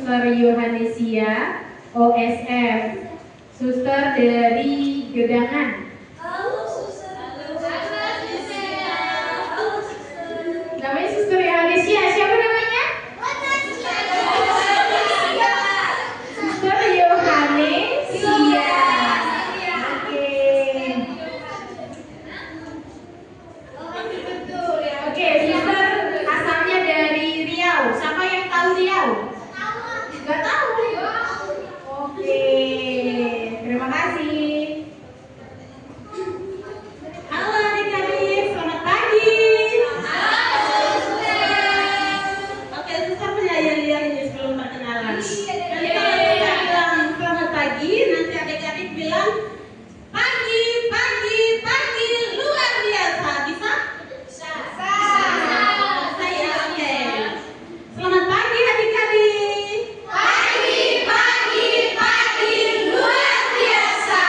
Suster Yohanesia OSF, suster dari Gedangan. Halo suster. Namanya Suster Yohanesia, siapa namanya? Suster Yohanesia. Oke, suster asalnya dari Riau. Siapa yang tahu Riau? Gak tahu. Oke, terima kasih. Halo adik-adik, selamat pagi. Oke, suster penyanyi ini sebelum perkenalan. Nanti kalau kita bilang selamat pagi, nanti adik-adik bilang pagi, pagi, pagi, luar biasa. Bisa? Bisa. Saya oke. Selamat pagi adik-adik. Pagi, pagi, pagi, luar biasa.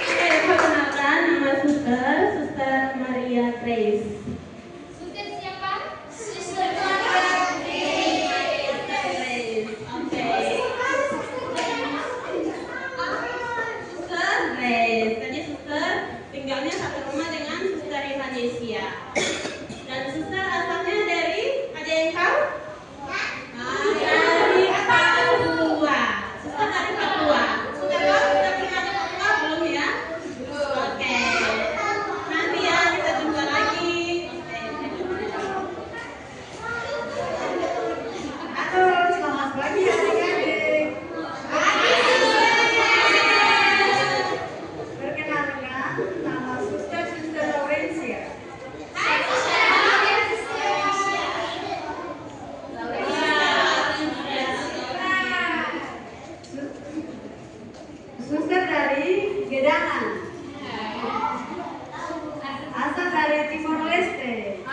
Oke, perkenalkan nama suster, Suster Maria Grace. Suster siapa? Suster Grace. Oke. Suster Grace. Tadi suster tinggalnya satu rumah dengan Suster Yohanesia. Dan suster asalnya dari, ada yang tahu? Dari Papua. Suster dari Papua. Sudah tahu sudah pernah ke Papua belum ya? Oke. Nanti ya kita jumpa lagi. Halo, selamat pagi adik-adik. Perkenalkan, nama Suster Laurencia. Suster dari Gedangan. Asal dari Timor Leste.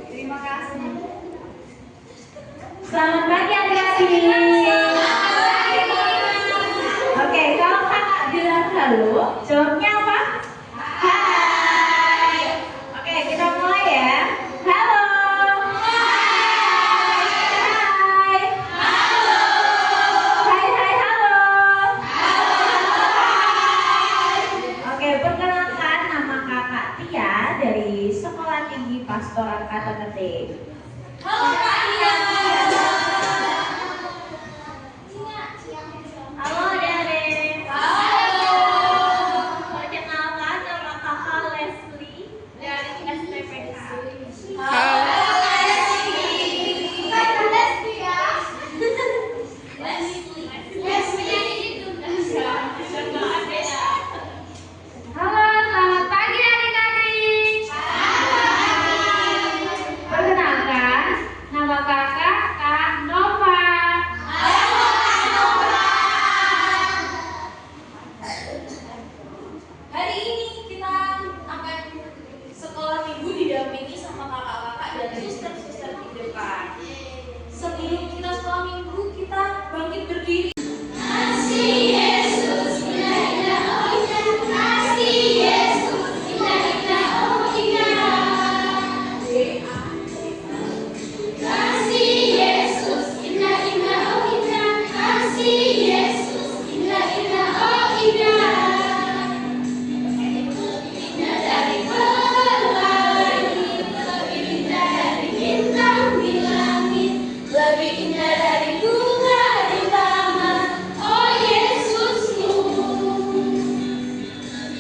Terima kasih. Selamat pagi adik-adik. Oke, kalau kakak bilang halo, jawabnya apa? Hai. Oke, kita mulai ya. Halo. Hai. Hai, hai, halo. Oke, perkenalkan nama kakak Tia dari Sekolah Tinggi Pastoral Kata Ketik. Halo Kak Tia. Halo adik-adik. Halo. Perkenalkan nama kakak Leslie dari STPK. Halo, selamat pagi adik-adik. Perkenalkan, nama kakak Kak Nova. Hari ini kita akan sekolah minggu didampingi sama kakak-kakak dan suster-suster di depan. Sebelum kita sekolah minggu, kita bangkit berdiri. Kasih Yesus, indah indah oh indah. Kasih Yesus, indah indah oh indah. Kasih Yesus, indah indah oh indah. Kasih Yesus, indah indah oh indah. Indah dari pelangi, lebih indah dari bintang di langit, lebih indah dari bunga di taman. Oh Yesusku,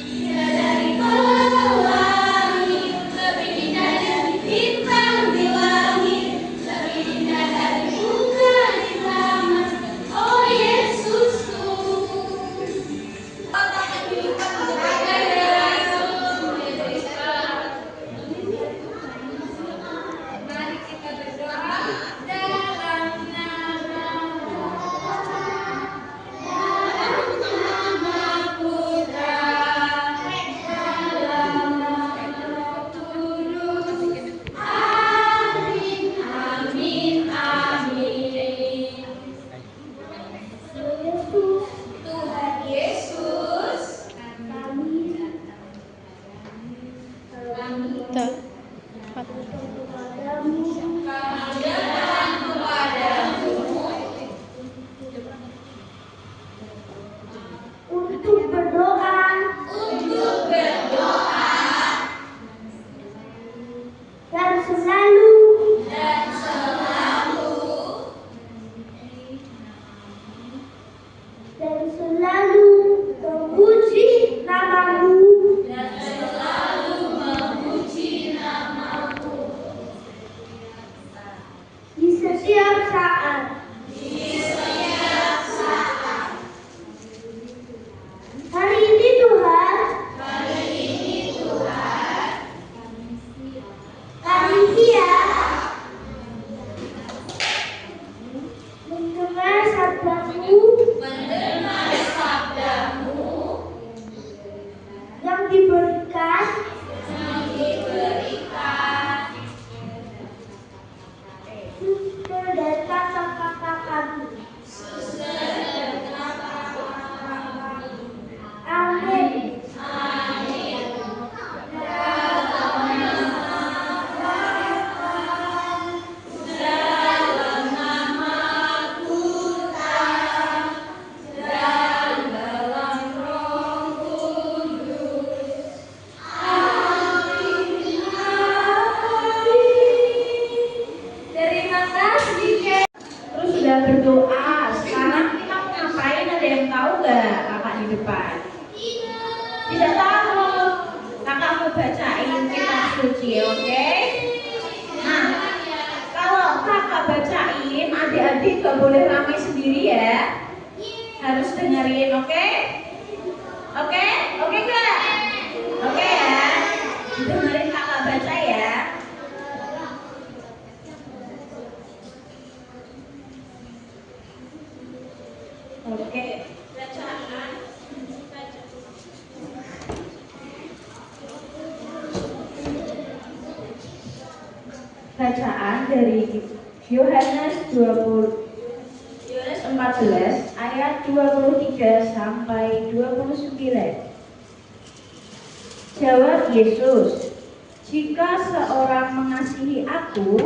indah dari pelangi, lebih indah dari bintang di langit, lebih indah dari bunga di taman. Oh Yesusku. Mari kita berdoa dalam nama Putra, dalam nama Roh Kudus. Amin, amin, amin. Tuhan Yesus, kami depan. Tidak tahu, kakak mau bacain kitab suci, oke? Nah, kalau kakak bacain, adik-adik gak boleh ramai sendiri ya. Harus dengerin, oke? Oke? Oke gak? Oke ya? Dengerin kakak baca ya. Oke, bacaan dari Yohanes 14 ayat 23 sampai 29. Jawab Yesus, "Jika seorang mengasihi aku,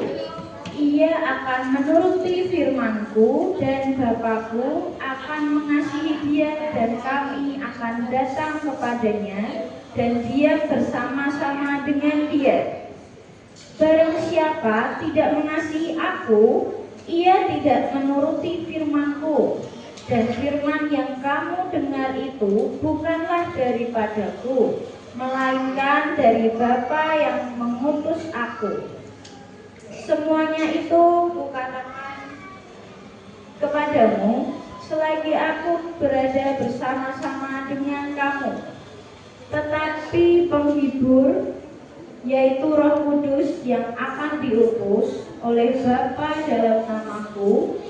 ia akan menuruti firman-Ku, dan Bapa-Ku akan mengasihi dia, dan kami akan datang kepadanya dan diam bersama-sama dengan dia. Barang siapa tidak mengasihi aku, ia tidak menuruti firman-Ku, dan firman yang kamu dengar itu bukanlah daripadaku, melainkan dari Bapa yang mengutus aku. Semuanya itu kukatakan kepadamu selagi aku berada bersama-sama dengan kamu. Tetapi penghibur, yaitu Roh Kudus yang akan diutus oleh Bapa dalam namaku,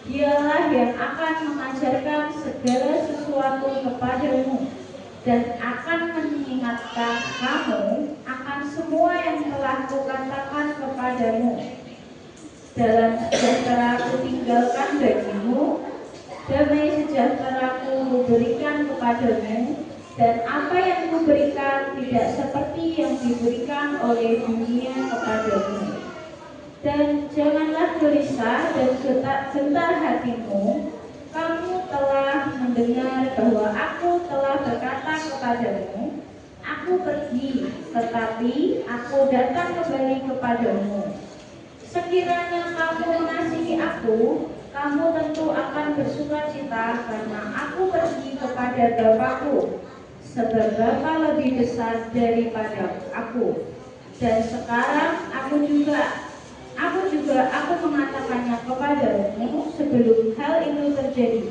dialah yang akan mengajarkan segala sesuatu kepadamu dan akan mengingatkan kamu akan semua yang telah kukatakan kepadamu. Dalam sejahtera ku tinggalkan bagimu, damai sejahtera ku berikan kepadamu, dan apa yang kuberikan tidak seperti yang diberikan oleh dunia kepadamu. Dan janganlah gelisah dan gentar hatimu. Kamu telah mendengar bahwa aku telah berkata kepadamu, aku pergi, tetapi aku datang kembali kepadamu. Sekiranya kamu mengasihi aku, kamu tentu akan bersukacita karena aku pergi kepada Bapa-Ku, sebab Bapa lebih besar daripada aku. Dan sekarang aku mengatakannya kepadamu sebelum hal itu terjadi,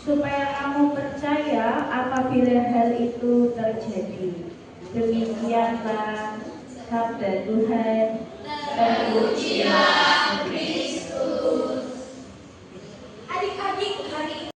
supaya kamu percaya apabila hal itu terjadi. Demikianlah sabda Tuhan. Terpujilah Kristus. Adik-adik, hari ini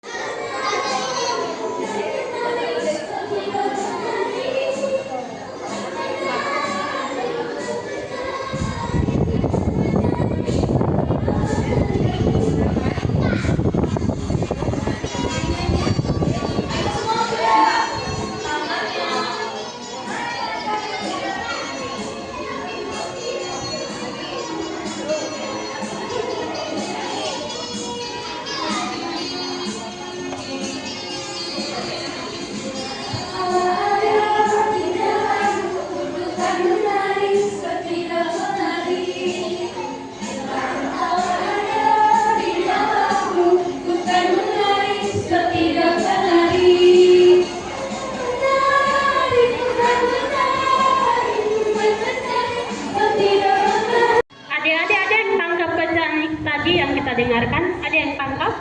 dengarkan, ada yang tangkap?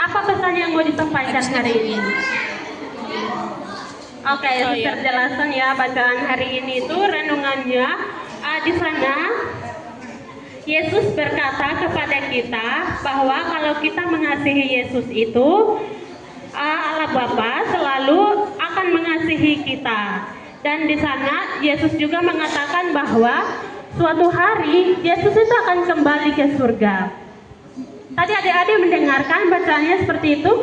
Apa pesan yang mau disampaikan hari ini? Oke, Suster jelasan ya bacaan hari ini itu renungannya. Di sana Yesus berkata kepada kita bahwa kalau kita mengasihi Yesus itu Allah Bapa selalu akan mengasihi kita. Dan di sana Yesus juga mengatakan bahwa suatu hari Yesus itu akan kembali ke surga. Tadi adik-adik mendengarkan bacaannya seperti itu?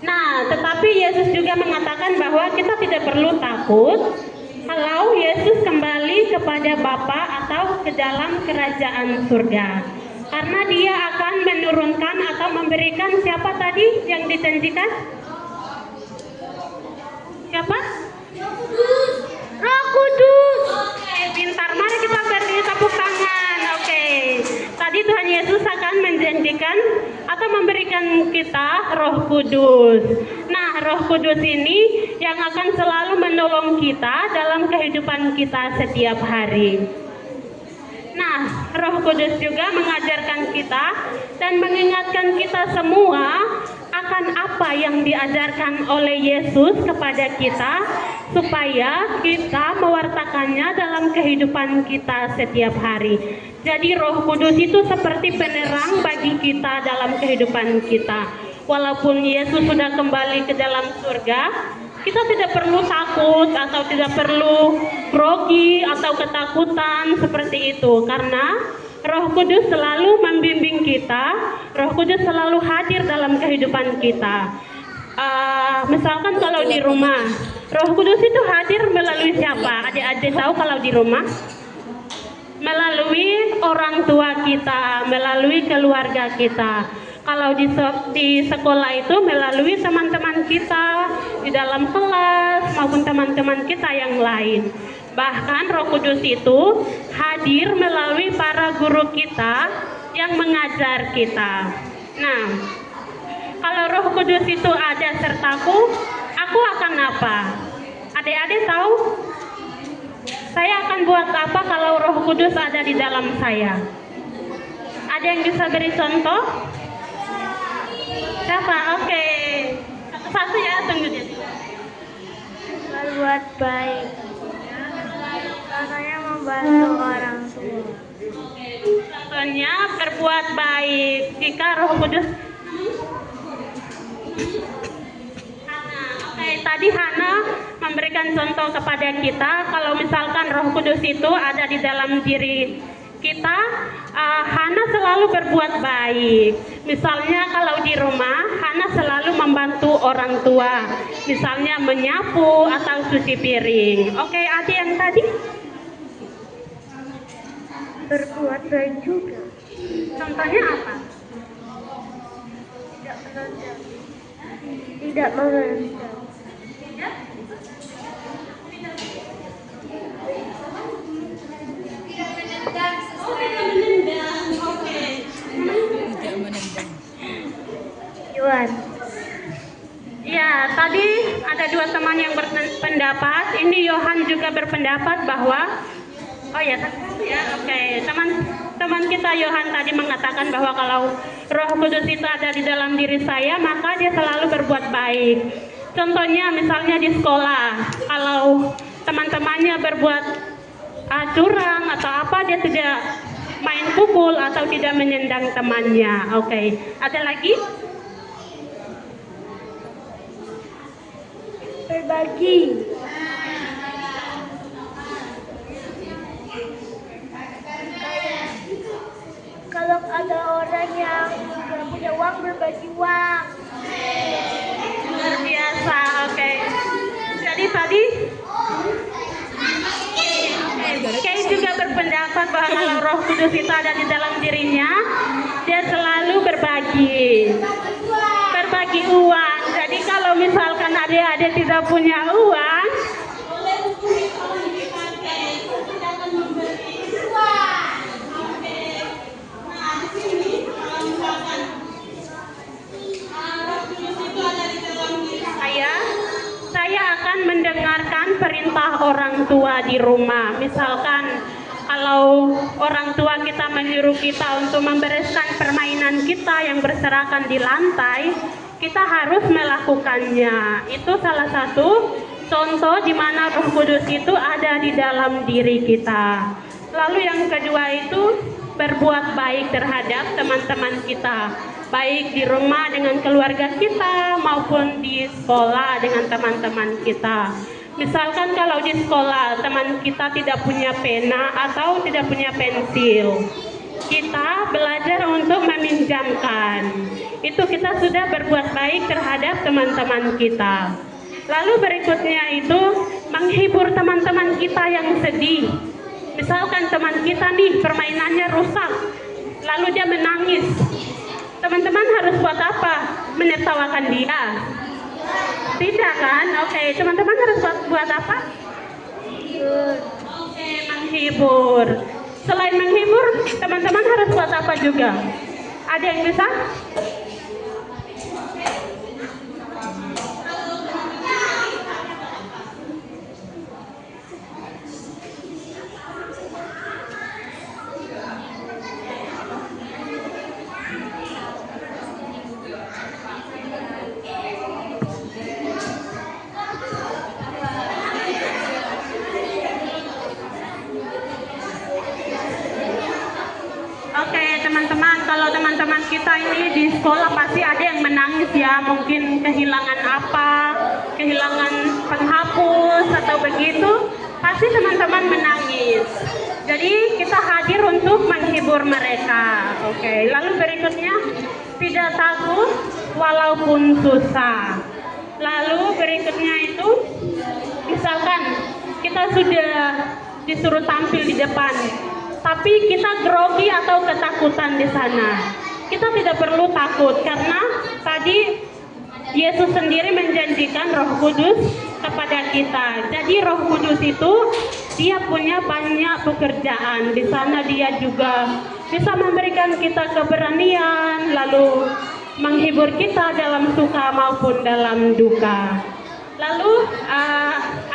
Nah, tetapi Yesus juga mengatakan bahwa kita tidak perlu takut kalau Yesus kembali kepada Bapa atau ke dalam kerajaan surga. Karena dia akan menurunkan atau memberikan siapa tadi yang dijanjikan? Siapa? Roh Kudus. Oke, pintar. Mari kita beri tepuk tangan. Oke. Tadi Tuhan Yesus akan menjanjikan atau memberikan kita Roh Kudus. Nah, Roh Kudus ini yang akan selalu menolong kita dalam kehidupan kita setiap hari. Nah, Roh Kudus juga mengajarkan kita dan mengingatkan kita semua akan apa yang diajarkan oleh Yesus kepada kita, supaya kita mewartakannya dalam kehidupan kita setiap hari. Jadi Roh Kudus itu seperti penerang bagi kita dalam kehidupan kita. Walaupun Yesus sudah kembali ke dalam surga, kita tidak perlu takut atau tidak perlu grogi atau ketakutan seperti itu, karena Roh Kudus selalu membimbing kita. Roh Kudus selalu hadir dalam kehidupan kita. Misalkan kalau di rumah, Roh Kudus itu hadir melalui siapa? Adik-adik tahu kalau di rumah? Melalui orang tua kita, melalui keluarga kita. Kalau di sekolah itu melalui teman-teman kita di dalam kelas maupun teman-teman kita yang lain. Bahkan Roh Kudus itu hadir melalui para guru kita yang mengajar kita. Nah, kalau Roh Kudus itu ada sertaku, aku akan apa? Adik-adik tahu? Saya akan buat apa kalau Roh Kudus ada di dalam saya? Ada yang bisa beri contoh? Siapa? Oke. Satu-satu ya, tunggu dia. Berbuat baik. Contohnya membantu orang tua. Contohnya berbuat baik. Jika Roh Kudus tadi Hana memberikan contoh kepada kita, kalau misalkan Roh Kudus itu ada di dalam diri kita, Hana selalu berbuat baik. Misalnya kalau di rumah, Hana selalu membantu orang tua, misalnya menyapu atau cuci piring. Oke, ada yang tadi? Berbuat baik juga. Contohnya apa? Tidak menentang. Yuan. Ya, tadi ada dua teman yang berpendapat. Ini Yohan juga berpendapat bahwa, oh ya, oke. Teman kita Yohan tadi mengatakan bahwa kalau Roh Kudus itu ada di dalam diri saya, maka dia selalu berbuat baik. Contohnya misalnya di sekolah, kalau teman-temannya berbuat curang atau apa, dia tidak main pukul atau tidak menyendang temannya. Oke, ada lagi? Berbagi. Kalau ada orang yang tidak punya uang, berbagi uang. Luar biasa, oke. Jadi tadi Kay juga berpendapat bahwa kalau Roh Kudus itu ada di dalam dirinya, dia selalu berbagi uang. Jadi kalau misalkan adik-adik tidak punya uang, saya akan mendengarkan perintah orang tua di rumah. Misalkan kalau orang tua kita menyuruh kita untuk membereskan permainan kita yang berserakan di lantai, kita harus melakukannya. Itu salah satu contoh di mana Roh Kudus itu ada di dalam diri kita. Lalu yang kedua itu berbuat baik terhadap teman-teman kita, baik di rumah dengan keluarga kita maupun di sekolah dengan teman-teman kita. Misalkan kalau di sekolah teman kita tidak punya pena atau tidak punya pensil, kita belajar untuk meminjamkan. Itu kita sudah berbuat baik terhadap teman-teman kita. Lalu berikutnya itu menghibur teman-teman kita yang sedih. Misalkan teman kita nih permainannya rusak, lalu dia menangis. Teman-teman harus buat apa? Menertawakan dia? Tidak kan? Oke, teman-teman harus buat apa? Oke, menghibur. Selain menghibur, teman-teman harus buat apa juga? Ada yang bisa? mungkin kehilangan apa, kehilangan penghapus atau begitu, pasti teman-teman menangis. Jadi kita hadir untuk menghibur mereka. Oke, lalu berikutnya, tidak takut walaupun susah. Lalu berikutnya itu, misalkan kita sudah disuruh tampil di depan, tapi kita grogi atau ketakutan di sana. Kita tidak perlu takut karena tadi Yesus sendiri menjanjikan Roh Kudus kepada kita. Jadi Roh Kudus itu dia punya banyak pekerjaan. Di sana dia juga bisa memberikan kita keberanian, lalu menghibur kita dalam suka maupun dalam duka. Lalu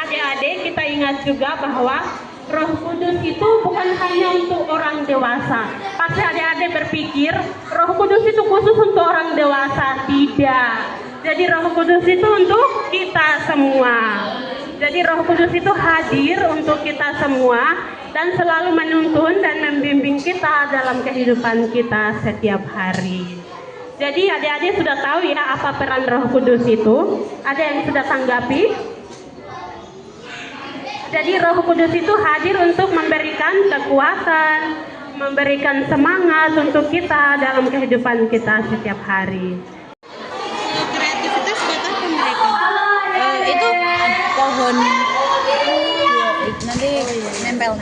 adik-adik kita ingat juga bahwa Roh Kudus itu bukan hanya untuk orang dewasa. Pasti adik-adik berpikir Roh Kudus itu khusus untuk orang dewasa. Tidak. Jadi Roh Kudus itu untuk kita semua. Jadi Roh Kudus itu hadir untuk kita semua dan selalu menuntun dan membimbing kita dalam kehidupan kita setiap hari. Jadi adik-adik sudah tahu ya apa peran Roh Kudus itu? Ada yang sudah tanggapi? Jadi Roh Kudus itu hadir untuk memberikan kekuatan, memberikan semangat untuk kita dalam kehidupan kita setiap hari. Kreativitas buat apa mereka? Itu pohon itu nanti nempel.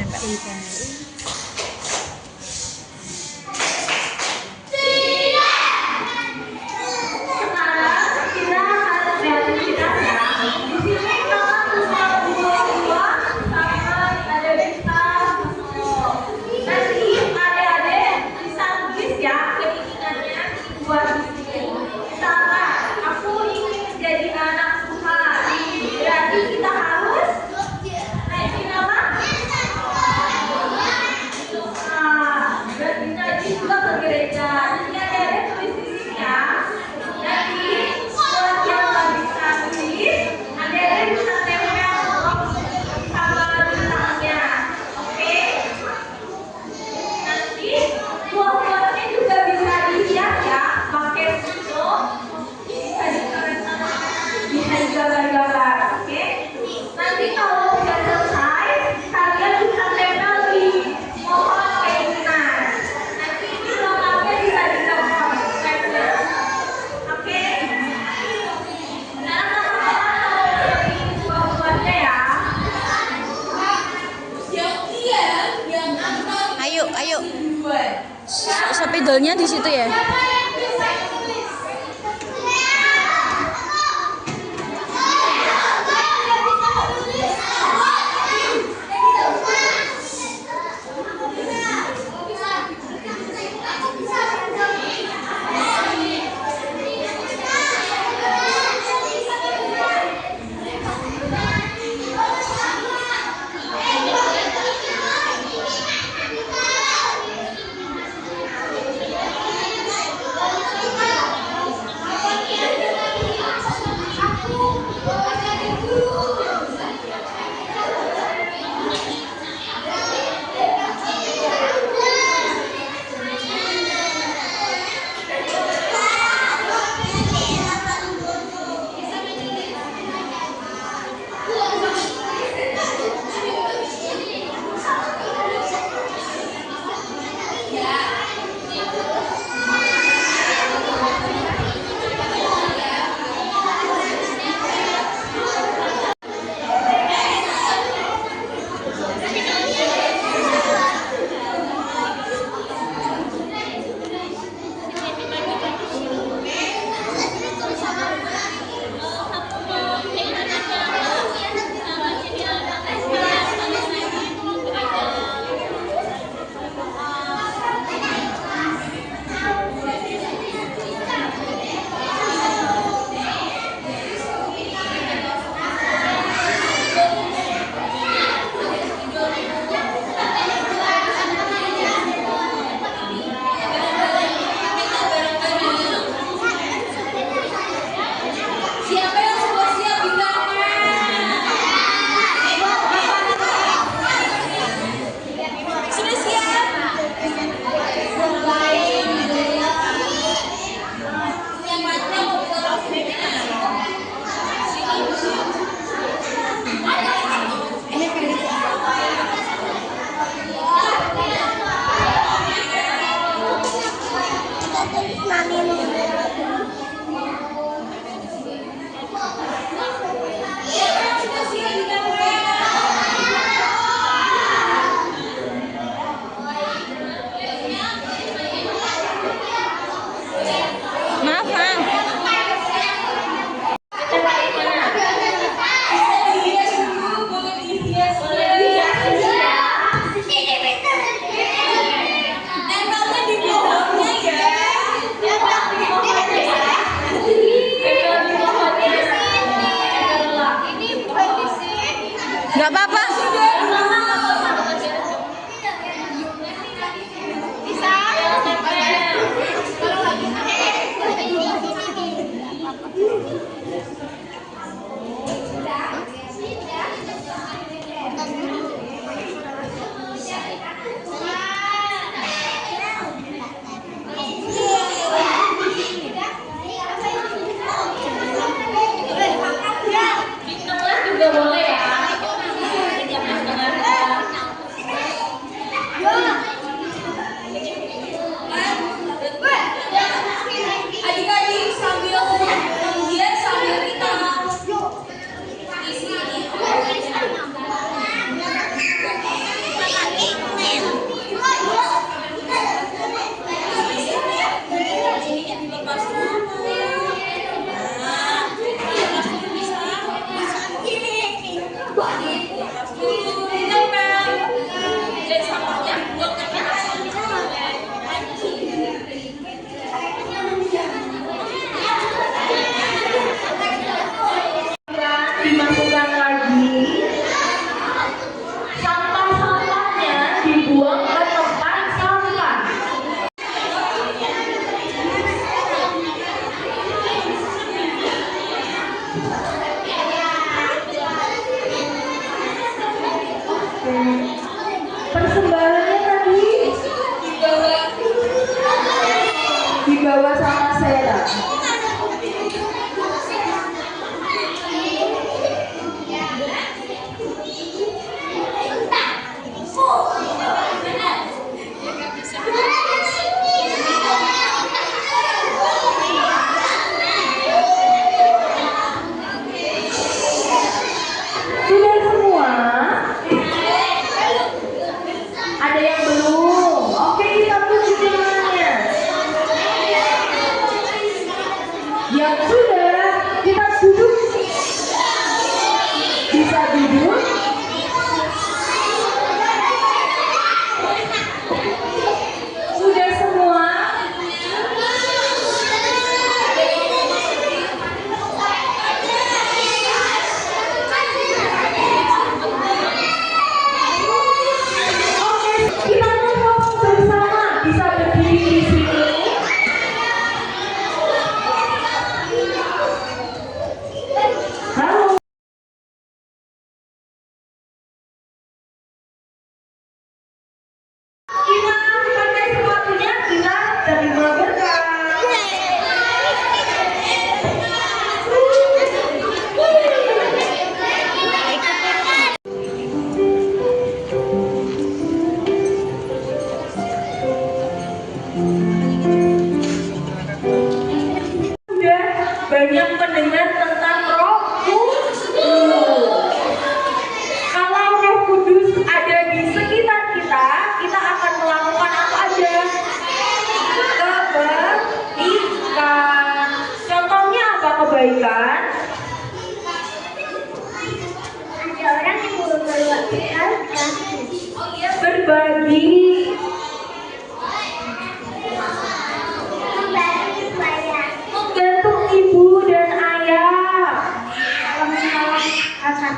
Ayo. Spidolnya di situ ya.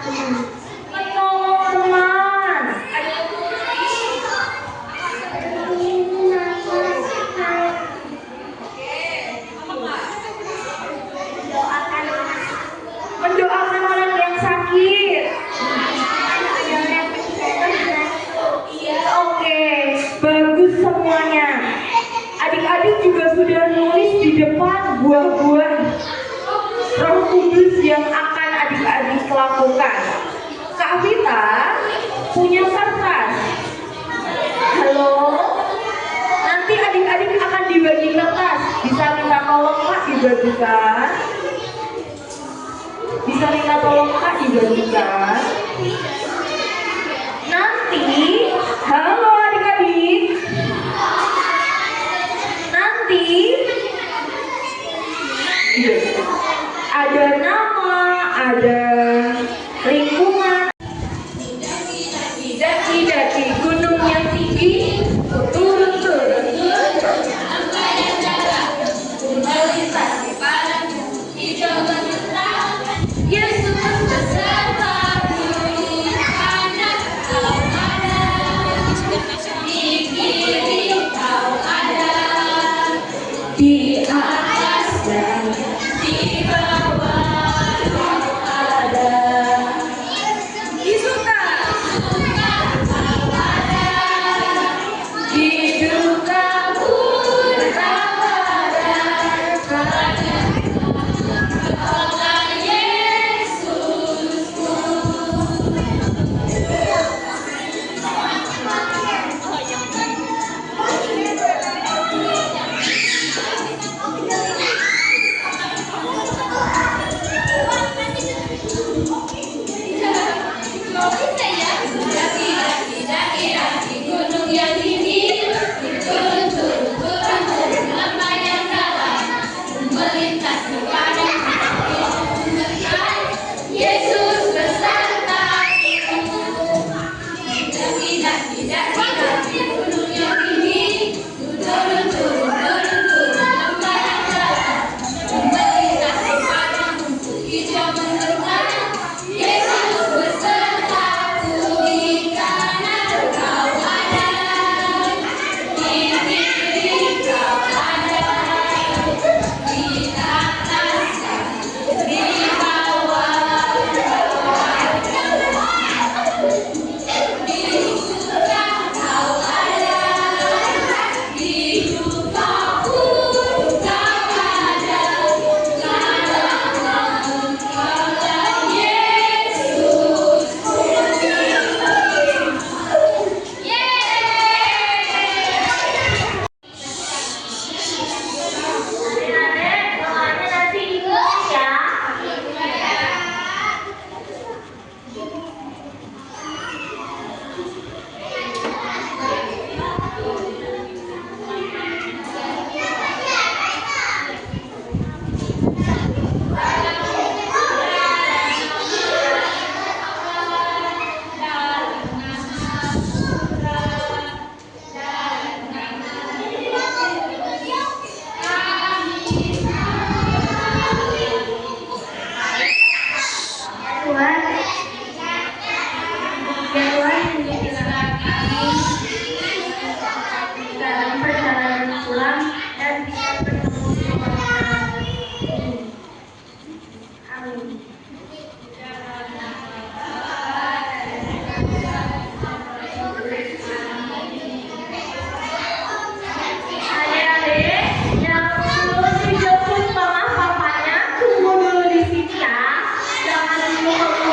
Menolong teman. Mendoakan orang yang sakit. Oke, bagus semuanya. Adik-adik juga sudah nulis di depan buah-buah Roh Kudus yang akan adik-adik lakukan. Kak Vita punya kertas. Halo, nanti adik-adik akan dibagi kertas. Bisa minta tolong Kak dibagikan? Bisa minta tolong Kak dibagikan? Nanti, halo adik-adik. Nanti ada nama, ada lingkungan. Tidak di gunung yang tinggi, turun. Melintasi padang hijau bergerak. Yesus besertaku, anak kau ada, di kiri kau ada, di atas dan di bawah kau ada. Di suka kau ada, di duka pun kau ada, karena kaulah Yesusku. Daki-daki gunung yang tinggi, turun lembah yang dalam, melintasi padang Yesus besertaku. Daki-daki gunung yang tinggi, turun lembah yang dalam, melintasi padang hijau mendekat. Yesus besertaku, di kanan kau ada, di kiri kau ada, di atas dan di bawah kau ada, di surga kau ada, di duka pun kau ada, karena kaulah Yesus. Doanya nanti ikut ya. Dalam perjalanan pulang dan bisa bertemu dengan Amin. Adik-adik yang belum dijemput mama papanya, tunggu dulu di sini ya. Jangan dulu keluar.